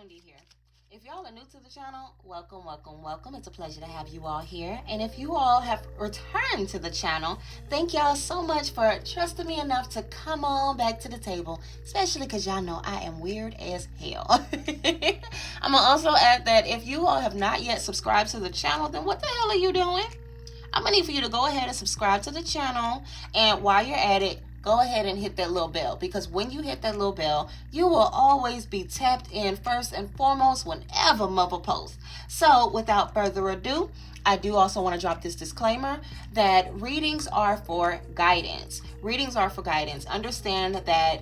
Wendy here. If y'all are new to the channel, welcome, welcome, welcome. It's a pleasure to have you all here. And if you all have returned to the channel, thank y'all so much for trusting me enough to come on back to the table, especially because y'all know I am weird as hell. I'm gonna also add that if you all have not yet subscribed to the channel, then what the hell are you doing? I'm gonna need for you to go ahead and subscribe to the channel, and while you're at it, go ahead and hit that little bell, because when you hit that little bell, you will always be tapped in first and foremost whenever Mother posts. So without further ado, I do also want to drop this disclaimer that readings are for guidance. Readings are for guidance. Understand that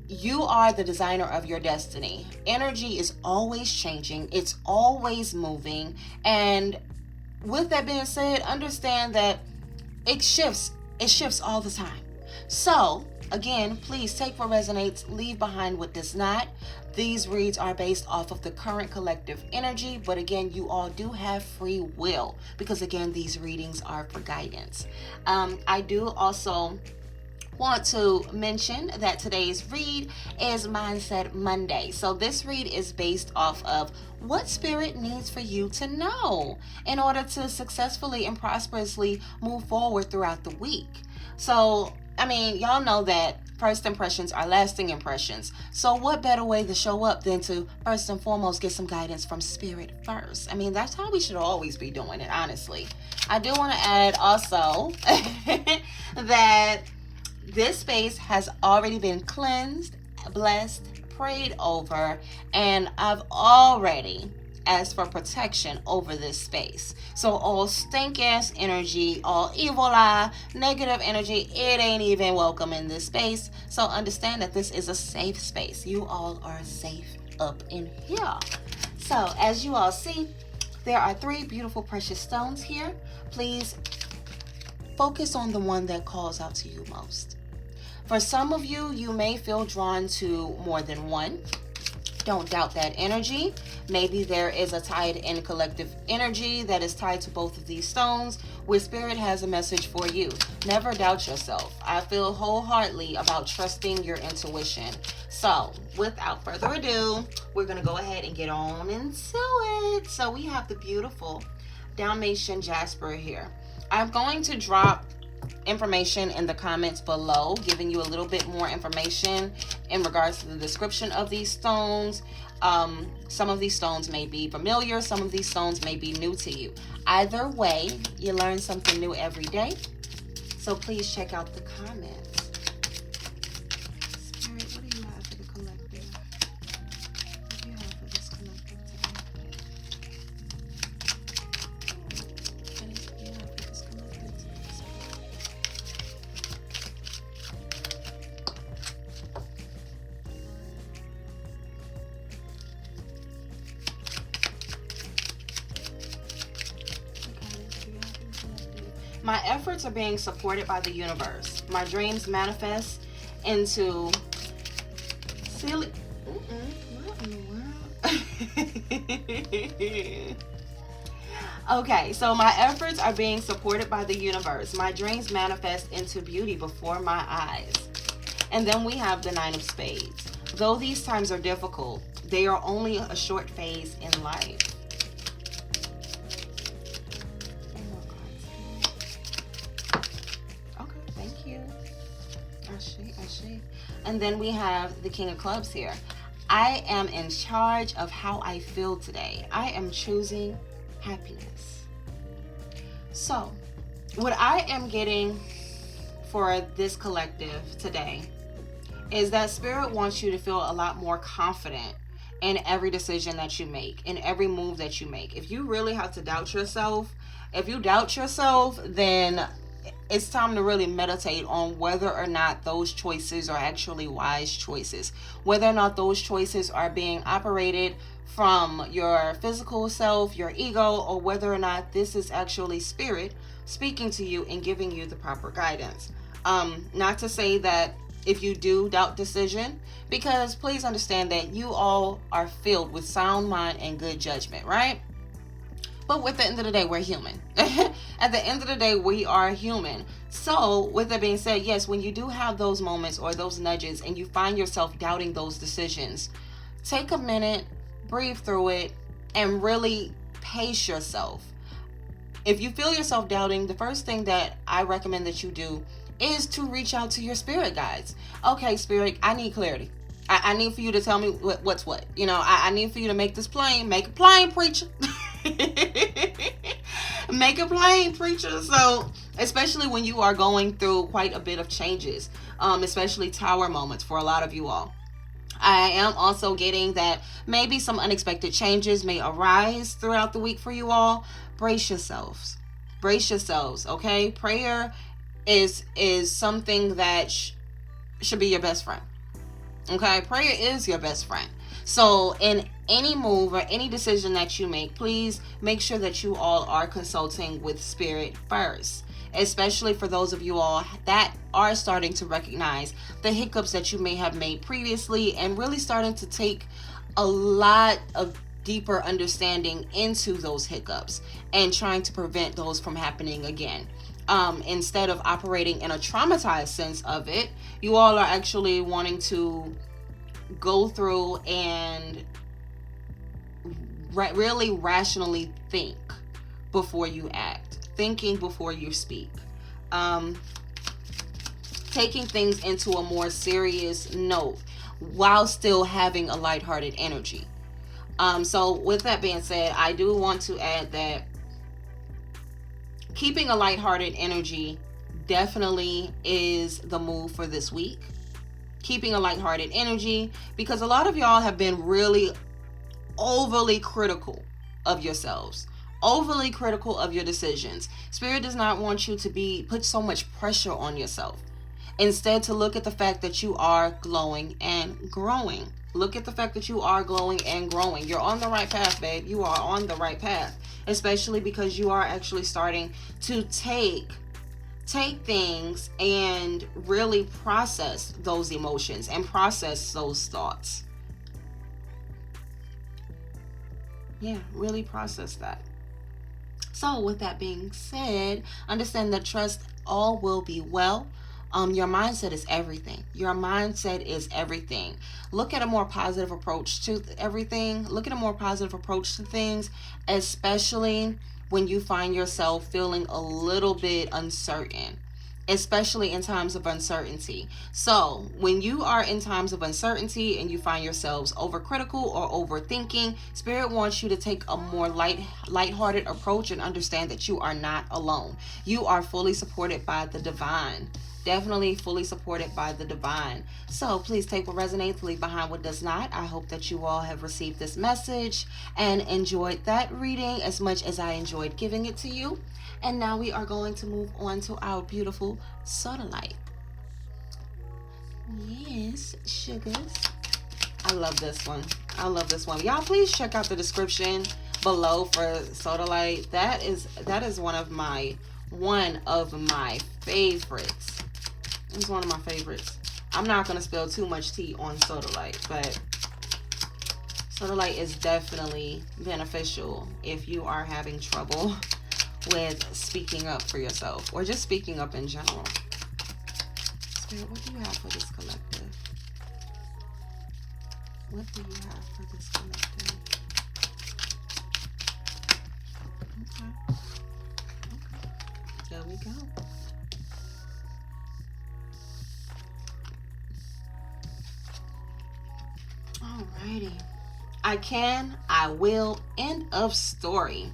you are the designer of your destiny. Energy is always changing. It's always moving. And with that being said, understand that it shifts. It shifts all the time. So, again, please take what resonates, leave behind what does not. These reads are based off of the current collective energy, but again, you all do have free will, because again, these readings are for guidance. I do also want to mention that today's read is Mindset Monday. So this read is based off of what spirit needs for you to know in order to successfully and prosperously move forward throughout the week. So, I mean, y'all know that first impressions are lasting impressions. So what better way to show up than to first and foremost get some guidance from spirit first? I mean, that's how we should always be doing it, honestly. I do want to add also that this space has already been cleansed, blessed, prayed over, and I've already asked for protection over this space. So all stink-ass energy, all evil eye, negative energy, it ain't even welcome in this space. So understand that this is a safe space. You all are safe up in here. So as you all see, there are 3 beautiful precious stones here. Please focus on the one that calls out to you most. For some of you, you may feel drawn to more than one. Don't doubt that energy. Maybe there is a tied in collective energy that is tied to both of these stones, where spirit has a message for you. Never doubt yourself. I feel wholeheartedly about trusting your intuition. So without further ado, we're going to go ahead and get on into it. So we have the beautiful Dalmatian Jasper here. I'm going to drop information in the comments below, giving you a little bit more information in regards to the description of these stones. Some of these stones may be familiar, some of these stones may be new to you. Either way, you learn something new every day. So please check out the comments. Spirit, what do you have for the collective? What do you have for this collective today? What do you have for this collective today? My efforts are being supported by the universe. My dreams manifest into silly. What in the world? Okay, so my efforts are being supported by the universe. My dreams manifest into beauty before my eyes. And then we have the 9 of Spades. Though these times are difficult, they are only a short phase in life. And then we have the King of Clubs here. I am in charge of how I feel today. I am choosing happiness. So, what I am getting for this collective today is that Spirit wants you to feel a lot more confident in every decision that you make, in every move that you make. If you really have to doubt yourself, then it's time to really meditate on whether or not those choices are actually wise choices, whether or not those choices are being operated from your physical self, your ego, or whether or not this is actually spirit speaking to you and giving you the proper guidance. Not to say that if you do doubt decision, because please understand that you all are filled with sound mind and good judgment, right? But at the end of the day, we're human. At the end of the day, we are human. So with that being said, yes, when you do have those moments or those nudges and you find yourself doubting those decisions, Take a minute, breathe through it, and really pace yourself. If you feel yourself doubting, the first thing that I recommend that you do is to reach out to your spirit guides. Okay, spirit, I need clarity. I need for you to tell me what's what. I need for you to make this plain. Make it plain, preacher. Make it plain, preacher. So, especially when you are going through quite a bit of changes, especially tower moments for a lot of you all. I am also getting that maybe some unexpected changes may arise throughout the week for you all. Brace yourselves. Brace yourselves, okay? Prayer is something that should be your best friend. Okay? Prayer is your best friend. So in any move or any decision that you make, please make sure that you all are consulting with spirit first. Especially for those of you all that are starting to recognize the hiccups that you may have made previously and really starting to take a lot of deeper understanding into those hiccups and trying to prevent those from happening again. Instead of operating in a traumatized sense of it, you all are actually wanting to go through and really rationally think before you act, thinking before you speak, taking things into a more serious note while still having a lighthearted energy. So with that being said, I do want to add that keeping a lighthearted energy definitely is the move for this week. Keeping a lighthearted energy, because a lot of y'all have been really overly critical of yourselves, overly critical of your decisions. Spirit does not want you to put so much pressure on yourself. Instead, to look at the fact that you are glowing and growing. Look at the fact that you are glowing and growing. You're on the right path, babe. You are on the right path. Especially because you are actually starting to take things and really process those emotions and process those thoughts. Yeah, really process that. So with that being said, understand that trust all will be well. Your mindset is everything. Your mindset is everything. Look at a more positive approach to everything. Look at a more positive approach to things, especially when you find yourself feeling a little bit uncertain, especially in times of uncertainty. So when you are in times of uncertainty and you find yourselves overcritical or overthinking, Spirit wants you to take a more lighthearted approach and understand that you are not alone. You are fully supported by the divine. Definitely fully supported by the divine. So please take what resonates, leave behind what does not. I hope that you all have received this message and enjoyed that reading as much as I enjoyed giving it to you. And now we are going to move on to our beautiful sodalite. Yes, sugars. I love this one. I love this one. Y'all please check out the description below for sodalite. That is one of my favorites. It's one of my favorites. I'm not going to spill too much tea on sodalite, but sodalite is definitely beneficial if you are having trouble with speaking up for yourself or just speaking up in general. Spirit, what do you have for this collective? What do you have for this collective? Okay. There we go. Alrighty. I can, I will, end of story.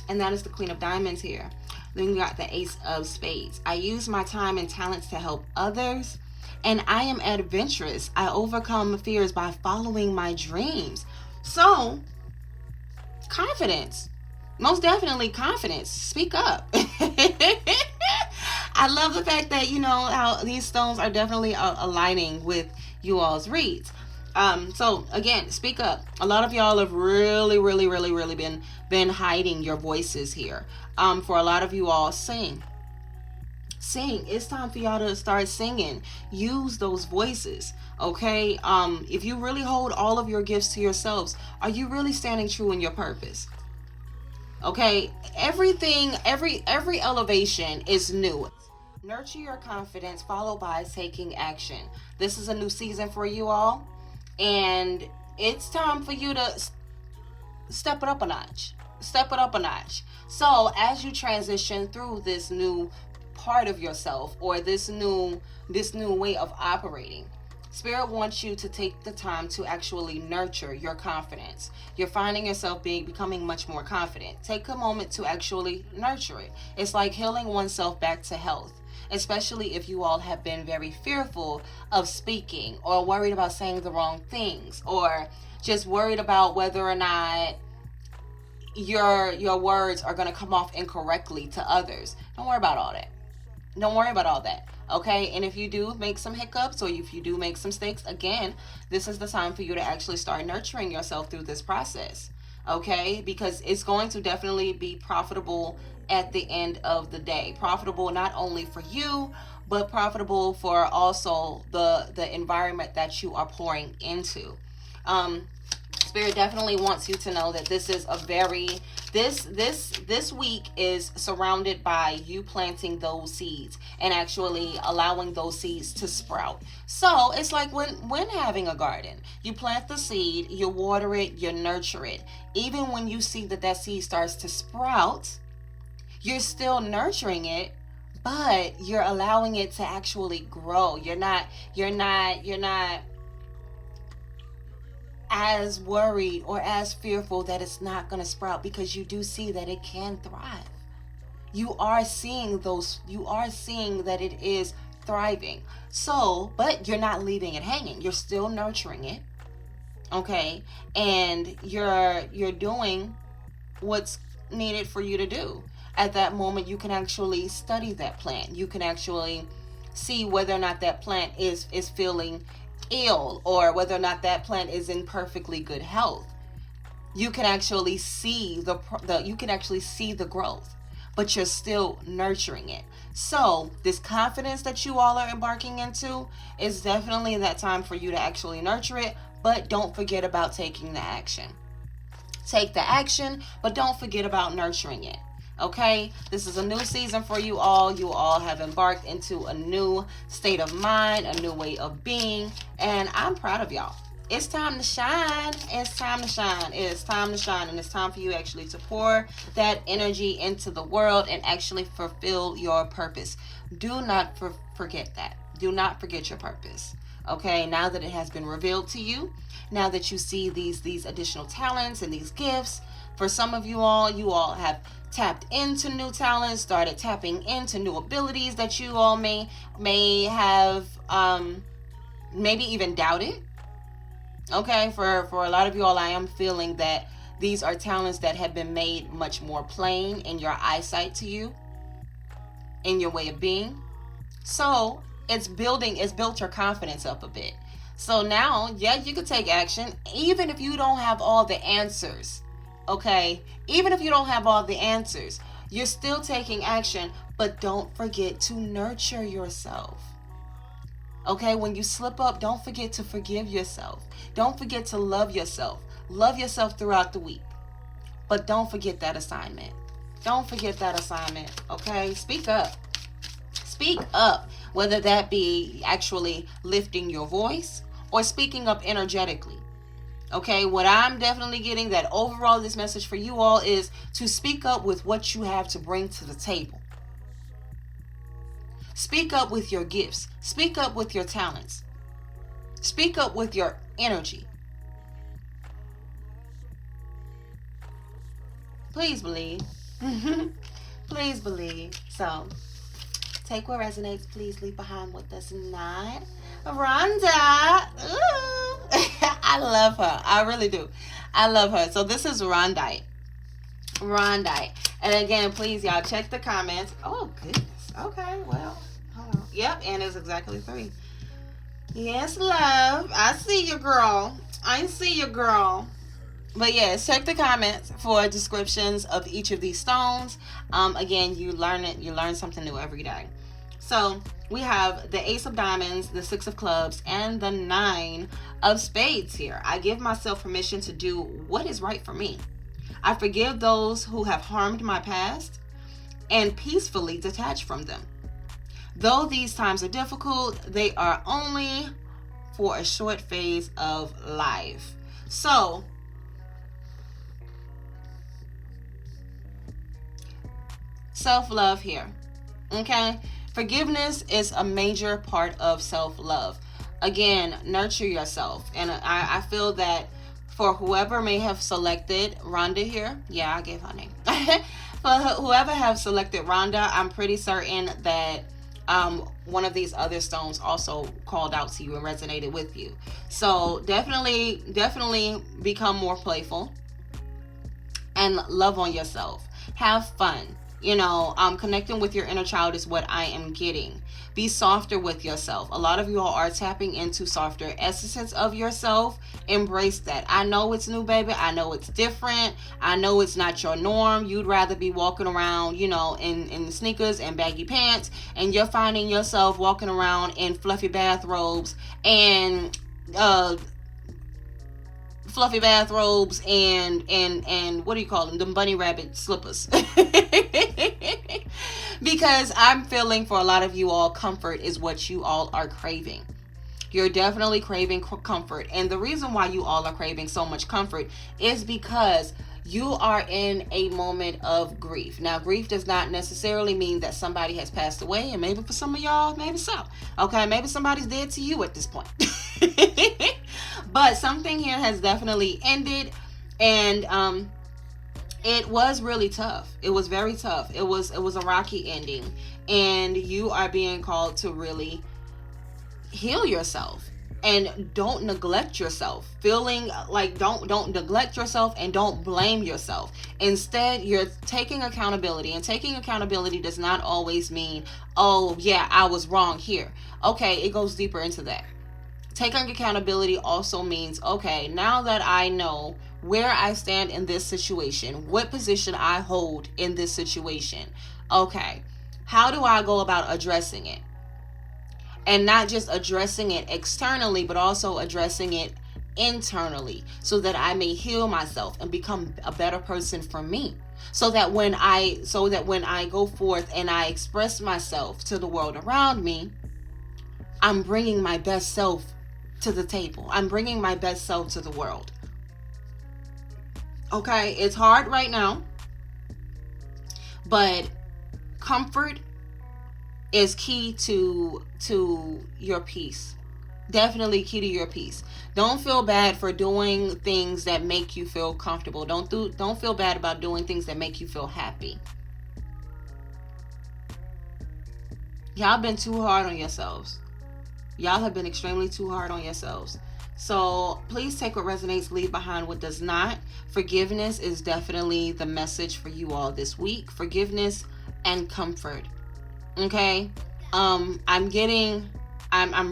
And that is the Queen of Diamonds here. Then we got the Ace of Spades. I use my time and talents to help others. And I am adventurous. I overcome fears by following my dreams. So, confidence. Most definitely confidence. Speak up. I love the fact that, how these stones are definitely aligning with you all's reads. So again, speak up. A lot of y'all have really been hiding your voices here. For a lot of you all, sing. It's time for y'all to start singing. Use those voices. Okay. If you really hold all of your gifts to yourselves, are you really standing true in your purpose? Okay. Everything, every elevation is new. Nurture your confidence, followed by taking action. This is a new season for you all. And it's time for you to step it up a notch. Step it up a notch. So as you transition through this new part of yourself, or this new way of operating, Spirit wants you to take the time to actually nurture your confidence. You're finding yourself becoming much more confident. Take a moment to actually nurture it. It's like healing oneself back to health, especially if you all have been very fearful of speaking, or worried about saying the wrong things, or just worried about whether or not your words are going to come off incorrectly to others. Don't worry about all that. Don't worry about all that. Okay? And if you do make some hiccups, or if you do make some mistakes, again, this is the time for you to actually start nurturing yourself through this process. Okay? Because it's going to definitely be profitable at the end of the day. Profitable not only for you, but profitable for also the environment that you are pouring into. Spirit definitely wants you to know that this is a very, this week is surrounded by you planting those seeds and actually allowing those seeds to sprout. So it's like when having a garden, you plant the seed, you water it, you nurture it. Even when you see that seed starts to sprout, you're still nurturing it, but you're allowing it to actually grow. You're not as worried or as fearful that it's not going to sprout, because you do see that it can thrive. You are seeing that it is thriving. So, but you're not leaving it hanging. You're still nurturing it. Okay? And you're doing what's needed for you to do. At that moment, you can actually study that plant. You can actually see whether or not that plant is feeling ill, or whether or not that plant is in perfectly good health. You can actually see the growth, but you're still nurturing it. So this confidence that you all are embarking into is definitely that time for you to actually nurture it, but don't forget about taking the action. Take the action, but don't forget about nurturing it. Okay, this is a new season for you all. You all have embarked into a new state of mind, a new way of being, and I'm proud of y'all. It's time to shine. It's time to shine. It's time to shine, and it's time for you actually to pour that energy into the world and actually fulfill your purpose. Do not forget that. Do not forget your purpose. Okay, now that it has been revealed to you, now that you see these additional talents and these gifts, for some of you all have tapped into new talents, started tapping into new abilities that you all may have maybe even doubted. Okay, for a lot of you all, I am feeling that these are talents that have been made much more plain in your eyesight to you, in your way of being. So it's built your confidence up a bit. So now, yeah, you can take action, even if you don't have all the answers. Okay, even if you don't have all the answers, you're still taking action, but don't forget to nurture yourself. Okay, when you slip up, don't forget to forgive yourself. Don't forget to love yourself. Love yourself throughout the week, but don't forget that assignment. Don't forget that assignment, okay? Speak up. Speak up, whether that be actually lifting your voice or speaking up energetically. Okay, what I'm definitely getting, that overall this message for you all is to speak up with what you have to bring to the table. Speak up with your gifts. Speak up with your talents. Speak up with your energy. Please believe. Please believe. So, take what resonates. Please leave behind what does not. Rhonda. Ooh. I love her. I really do. I love her. So this is Rondite. And again, please, y'all, check the comments. Oh, goodness. Okay, well, hold on. Yep, and it's exactly 3. Yes, love. I see you, girl. But yes, check the comments for descriptions of each of these stones. Again, you learn something new every day. So we have the Ace of Diamonds, the 6 of Clubs, and the 9 of Spades here. I give myself permission to do what is right for me. I forgive those who have harmed my past and peacefully detach from them. Though these times are difficult, they are only for a short phase of life. So, self-love here. Okay? Forgiveness is a major part of self-love. Again, nurture yourself. And I feel that for whoever may have selected Rhonda here, yeah, I gave her name. For whoever have selected Rhonda, I'm pretty certain that one of these other stones also called out to you and resonated with you. So definitely become more playful and love on yourself. Have fun. Connecting with your inner child is what I am getting. Be softer with yourself. A lot of you all are tapping into softer essences of yourself. Embrace that. I know it's new, baby. I know it's different. I know it's not your norm. You'd rather be walking around, in sneakers and baggy pants, and you're finding yourself walking around in fluffy bathrobes and and what do you call them bunny rabbit slippers. Because I'm feeling for a lot of you all, comfort is what you all are craving. You're definitely craving comfort, and the reason why you all are craving so much comfort is because you are in a moment of grief. Now, grief does not necessarily mean that somebody has passed away, and maybe for some of y'all, maybe so. Okay, maybe somebody's dead to you at this point. But something here has definitely ended, and it was really tough. It was very tough. It was a rocky ending, and you are being called to really heal yourself. And don't neglect yourself. Feeling like don't neglect yourself, and don't blame yourself. Instead, you're taking accountability. And taking accountability does not always mean, oh yeah, I was wrong here. Okay, it goes deeper into that. Taking accountability also means, okay, now that I know where I stand in this situation, what position I hold in this situation, okay, how do I go about addressing it? And not just addressing it externally, but also addressing it internally, so that I may heal myself and become a better person for me. So that when I go forth and I express myself to the world around me, I'm bringing my best self to the table. I'm bringing my best self to the world. Okay, it's hard right now, but comfort is key to your peace. Definitely key to your peace. Don't feel bad for doing things that make you feel comfortable. Don't feel bad about doing things that make you feel happy. Y'all been too hard on yourselves. Y'all have been extremely too hard on yourselves. So please take what resonates, leave behind what does not. Forgiveness is definitely the message for you all this week. Forgiveness and comfort. Okay? I'm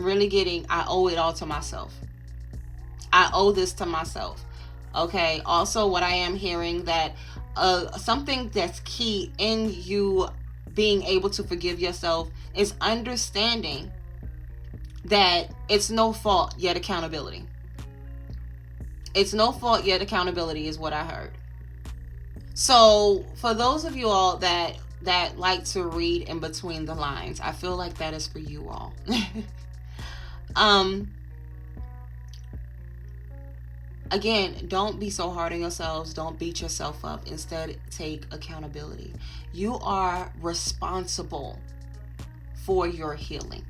really getting, I owe it all to myself. I owe this to myself. Okay? Also, what I am hearing that something that's key in you being able to forgive yourself is understanding that it's no fault yet accountability. It's no fault yet accountability is what I heard. So for those of you all that like to read in between the lines, I feel like that is for you all. Again, don't be so hard on yourselves. Don't beat yourself up. Instead, take accountability. You are responsible for your healing.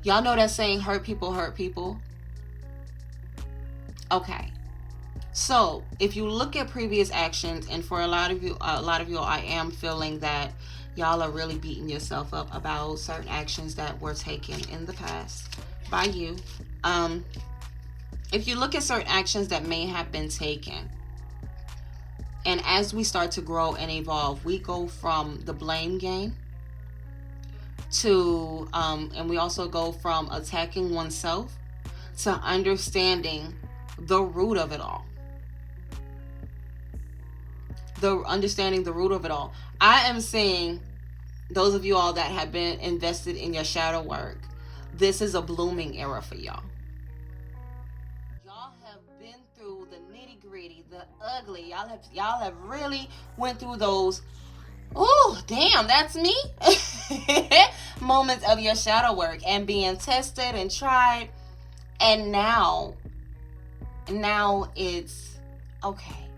Y'all know that saying, hurt people hurt people? Okay. So, if you look at previous actions, and for a lot of you, I am feeling that y'all are really beating yourself up about certain actions that were taken in the past by you. If you look at certain actions that may have been taken, and as we start to grow and evolve, we go from the blame game to, and we also go from attacking oneself to understanding the root of it all. Understanding the root of it all. I am saying, those of you all that have been invested in your shadow work, this is a blooming era for y'all. Y'all have been through the nitty gritty, the ugly. Y'all have really went through those, oh damn, that's me, moments of your shadow work, and being tested and tried. And now it's okay.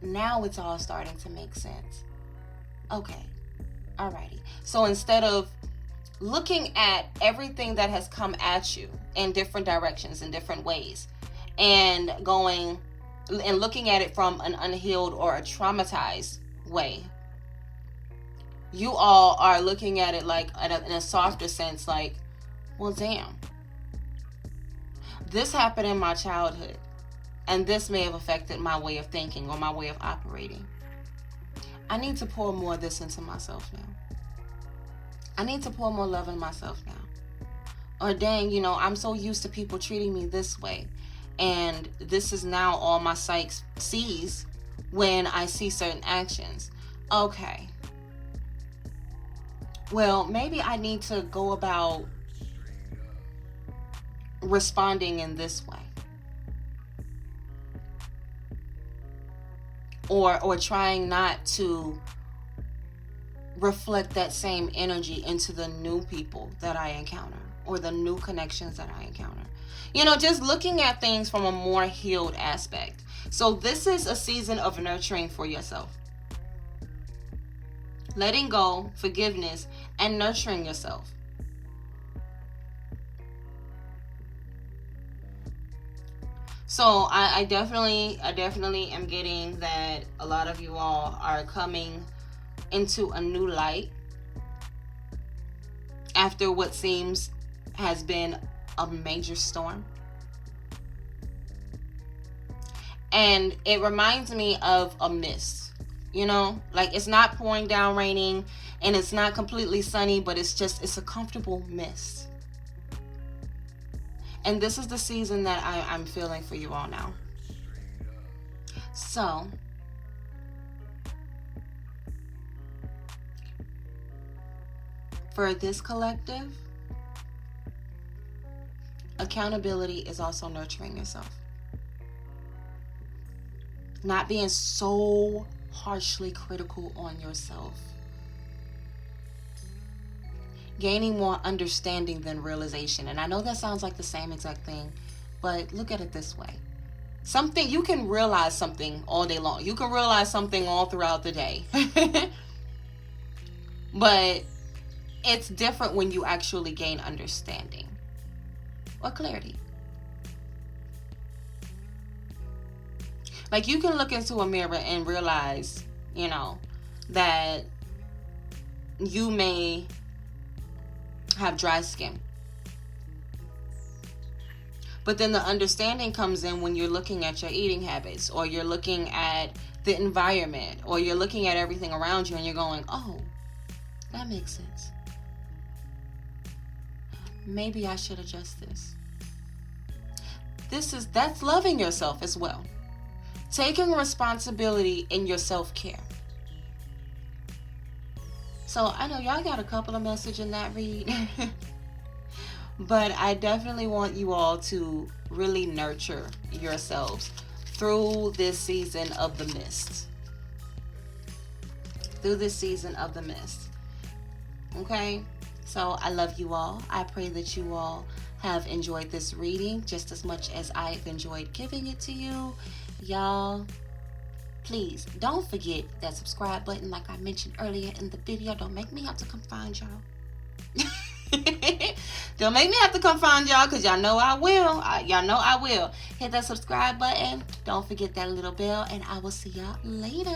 Now it's all starting to make sense. Okay. Alrighty. So instead of looking at everything that has come at you in different directions, in different ways, and going and looking at it from an unhealed or a traumatized way, you all are looking at it like in a softer sense, like, well, damn, this happened in my childhood, and this may have affected my way of thinking or my way of operating. I need to pour more of this into myself now. I need to pour more love in myself now. Or dang, I'm so used to people treating me this way, and this is now all my psyche sees when I see certain actions. Okay. Well, maybe I need to go about responding in this way. Or trying not to reflect that same energy into the new people that I encounter or the new connections that I encounter. Just looking at things from a more healed aspect. So this is a season of nurturing for yourself. Letting go, forgiveness, and nurturing yourself. So I definitely am getting that a lot of you all are coming into a new light after what seems has been a major storm. And it reminds me of a mist, like it's not pouring down raining and it's not completely sunny, but it's a comfortable mist. And this is the season that I'm feeling for you all now. So, for this collective, accountability is also nurturing yourself. Not being so harshly critical on yourself. Gaining more understanding than realization. And I know that sounds like the same exact thing, but look at it this way. You can realize something all day long. You can realize something all throughout the day. But it's different when you actually gain understanding or clarity. Like you can look into a mirror and realize, that you may have dry skin. But then the understanding comes in when you're looking at your eating habits, or you're looking at the environment, or you're looking at everything around you and you're going, oh, that makes sense. Maybe I should adjust this. That's loving yourself as well. Taking responsibility in your self-care. So I know y'all got a couple of messages in that read. But I definitely want you all to really nurture yourselves through this season of the mist. Okay? So I love you all. I pray that you all have enjoyed this reading just as much as I've enjoyed giving it to you. Y'all, please don't forget that subscribe button like I mentioned earlier in the video. Don't make me have to come find y'all. Don't make me have to come find y'all, because y'all know I will. Y'all know I will. Hit that subscribe button. Don't forget that little bell, and I will see y'all later.